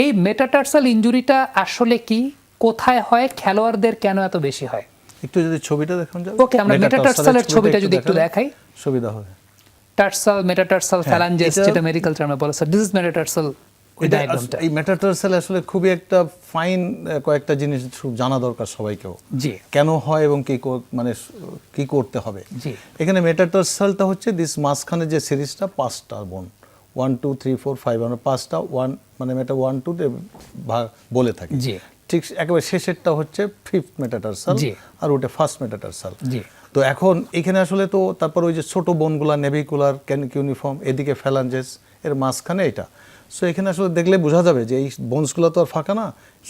এই মেটাটার্সাল ইনজুরিটা আসলে কি, কোথায় হয়, খেলোয়াড়দের কেন এত বেশি হয়? একটু যদি ছবিটা দেখান যাবে। ওকে, আমরা মেটাটার্সালের ছবিটা যদি একটু দেখাই, সুবিধা হবে। টার্সাল, মেটাটার্সাল, ফ্যালাঞ্জেস, এটা- যেটা মেডিকেল টার্মে বলে স্যার, দিস ইজ মেটাটার্সাল। ওই ডায়াগ্রামটা, এই মেটাটার্সাল আসলে খুবই একটা ফাইন কয়েকটা জিনিস জানা দরকার সবাইকেও, জি কেন হয় এবং মানে কি করতে হবে। জি এখানে মেটাটার্সালটা হচ্ছে দিস মাঝখানে যে সিরিজটা 5টা বোন, 1 2 3 4 5, আমরা 5টা 1 মানে মেটা 1 2 বলে থাকি। জি ঠিক একেবারে শেষেরটা হচ্ছে 5th মেটাটার্সাল, জি। আর ওটা 1st মেটাটার্সাল। জি তো এখন এখানে আসলে তো তারপর ওই যে ছোট বোনগুলা নেভিকুলার, কিউনিফর্ম, এদিকে ফ্যালাঞ্জেস, এর মাঝখানে এটা। সো এখানে আসলে দেখলে বোঝা যাবে যে এই বোনসগুলো তো আর ফাঁকা না,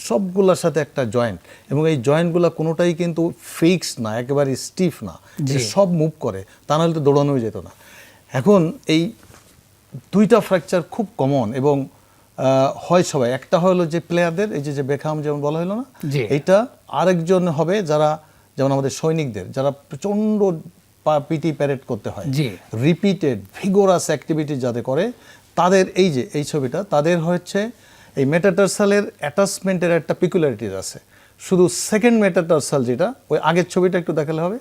সবগুলোর সাথে একটা জয়েন্ট, এবং এই জয়েন্টগুলো কোনোটাই কিন্তু ফিক্স না, একেবারে স্টিফ না, সব মুভ করে, তা নাহলে তো দৌড়ানোই যেত না। এখন এই দুইটা ফ্র্যাকচার খুব কমন এবং হয় সবাই, একটা হলো যে প্লেয়ারদের, এই যে বেকহাম যেমন বলা হলো না, এইটা আরেকজন হবে যারা যেমন আমাদের সৈনিকদের, যারা প্রচণ্ড পিটি প্যারেড করতে হয়, রিপিটেড ভিগোরাস অ্যাক্টিভিটি যাতে করে, তাদের এই যে এই ছবিটা, তাদের হচ্ছে এই মেটাটার্সালের অ্যাটাচমেন্টের একটা পিকুলারিটিস আছে। শুধু সেকেন্ড মেটাটার্সাল, যেটা ওই আগের ছবিটা একটু দেখালে হবে,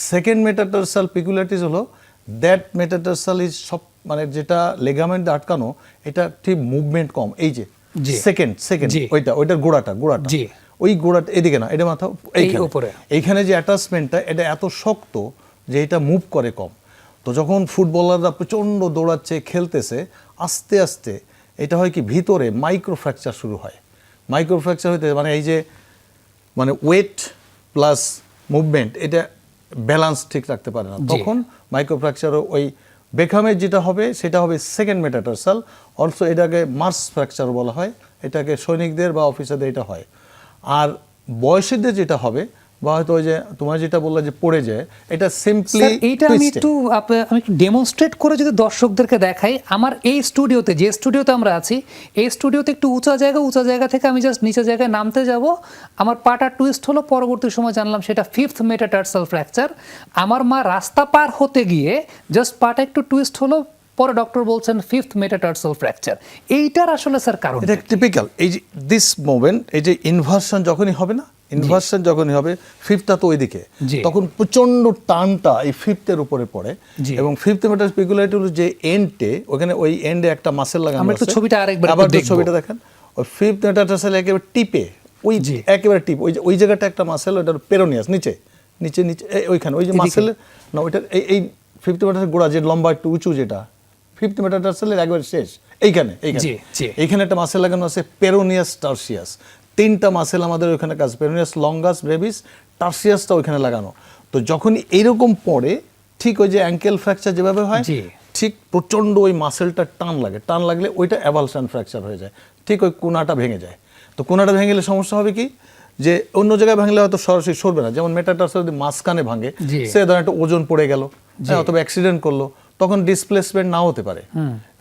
সেকেন্ড মেটাটার্সাল পিকুলারিটিস হলো দ্যাট মেটাটার্সাল ইজ সব মানে যেটা লেগামেন্ট আটকানো, এটা ঠিক মুভমেন্ট কম। এই যে সেকেন্ড ওইটার গোড়াটা ওই গোড়াটা এদিকে না, এটা মাথা এইখানে যে অ্যাটাচমেন্টটা, এটা এত শক্ত যে এটা মুভ করে কম। তো যখন ফুটবলাররা প্রচণ্ড দৌড়াচ্ছে, খেলতেছে, আস্তে আস্তে এটা হয় কি ভিতরে মাইক্রো ফ্র্যাকচার শুরু হয়। মাইক্রো ফ্র্যাকচার হইতে মানে এই যে মানে ওয়েট প্লাস মুভমেন্ট, এটা ব্যালেন্স ঠিক রাখতে পারে না, তখন মাইক্রো ফ্র্যাকচারও ওই বেকহামের যেটা হবে সেটা হবে সেকেন্ড মেটাটার্সাল। অলসো এটাকে মার্স ফ্র্যাকচার বলা হয়, এটাকে সৈনিকদের বা অফিসারদের এটা হয়। আর বয়সীদের যেটা হবে, বা হয়তো ওই যে তোমার যেটা বললে যে পড়ে যায়, এটা সিম্পলি এইটা আমি একটু ডেমনস্ট্রেট করে যদি দর্শকদেরকে দেখাই, আমার এই স্টুডিওতে, যে স্টুডিওতে আমরা আছি, এই স্টুডিওতে একটু উঁচা জায়গা থেকে আমি জাস্ট নিচের জায়গায় নামতে যাব, আমার পাটা টুইস্ট হলো, পরবর্তী সময় জানলাম সেটা 5th মেটাটার্সাল ফ্র্যাকচার। আমার মা রাস্তা পার হতে গিয়ে জাস্ট পাটা একটু টুইস্ট হলো, পরে ডক্টর বলছেন 5th মেটাটার্সাল ফ্র্যাকচার। এইটার আসলে স্যার কারণ এটা টিপিক্যাল, এই যে দিস মুভমেন্ট, এই যে ইনভার্সন যখনই হবে না, ইনভার্সন যখনই হবে, 5টা তো ওইদিকে, তখন প্রচন্ড টানটা এই 5th-এর উপরে পড়ে, এবং 5th মেটাটার্সাল পিকুলারিটি হলো যে এন্ডে, ওখানে ওই এন্ডে একটা মাসেল লাগানো আছে। আমরা একটু ছবিটা আরেকবার আবার ছবিটা দেখেন, ওই 5th মেটাটার্সাল একেবারে টিপে, ওই একেবারে টিপ, ওই জায়গাটা একটা মাসেল, ওটার পেরোনিয়াস, নিচে নিচে নিচে ওইখানে ওই যে মাসেল না, ওইটা এই 5th মেটাটার্সাল গোড়া যে লম্বা একটু উঁচু, যেটা 5th মেটাটার্সালের একবারে শেষ, এইখানে একটা মাসেল লাগানো আছে, পেরোনিয়াস টার্সিয়াস। 3টা মাসেল আমাদের ওইখানে কাজ, পেরোনিয়াস লঙ্গাস, ব্রেভিস, টার্সিয়াসটা ওইখানে লাগানো। তো যখন এইরকম পড়ে, ঠিক ওই যে অ্যাঙ্কেল ফ্র্যাকচার যেভাবে হয়, ঠিক প্রচণ্ড ওই মাসেলটা টান লাগলে ওইটা অ্যাভালশন ফ্র্যাকচার হয়ে যায়, ঠিক ওই কোনাটা ভেঙে যায়। তো কোনাটা ভেঙে গেলে সমস্যা হবে কি, যে অন্য জায়গায় ভাঙলে হয়তো সরাসরি সরবে না, যেমন মেটাটার্সাল যদি মাঝখানে ভাঙে, সে ধরেন একটা ওজন পড়ে গেল, অথবা অ্যাক্সিডেন্ট করলো, তখন ডিসপ্লেসমেন্ট নাও হতে পারে।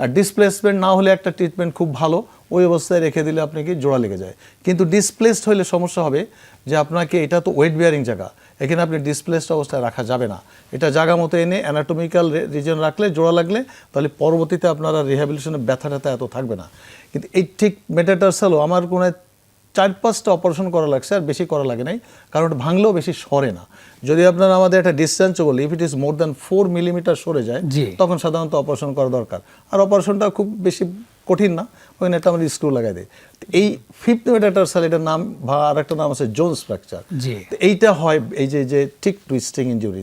আর ডিসপ্লেসমেন্ট না হলে একটা ট্রিটমেন্ট খুব ভালো, ওই অবস্থায় রেখে দিলে আপনাকে জোড়া লেগে যায়। কিন্তু ডিসপ্লেসড হলে সমস্যা হবে যে আপনাকে, এটা তো ওয়েট বিয়ারিং জায়গা, এখানে আপনি ডিসপ্লেসড অবস্থায় রাখা যাবে না, এটা জায়গা মতো এনে অ্যানাটমিক্যাল রিজন রাখলে, জোড়া লাগলে, তাহলে পরবর্তীতে আপনারা রিহ্যাবিলিটেশনের ব্যথা এত থাকবে না। কিন্তু এই ঠিক মেটাটার্সালও আমার কোনো 4-5টা অপারেশন করা লাগছে, আর বেশি করা লাগে নাই, কারণ ওটা ভাঙলেও বেশি সরে না। যদি আপনার আমাদের একটা ডিসটেন্স বলি, if it is more than 4 millimetre সরে যায়, তখন সাধারণত অপারেশন করা দরকার। আর অপারেশনটা খুব বেশি কঠিন না, ওখানে একটা আমরা স্ক্রু লাগাই দিই। এই 5th মেটাটার্সাল, এটার নাম বা আর একটা নাম আছে জোন্স ফ্র্যাকচার। এইটা হয় এই যে ঠিক টুইস্টিং ইনজুরি,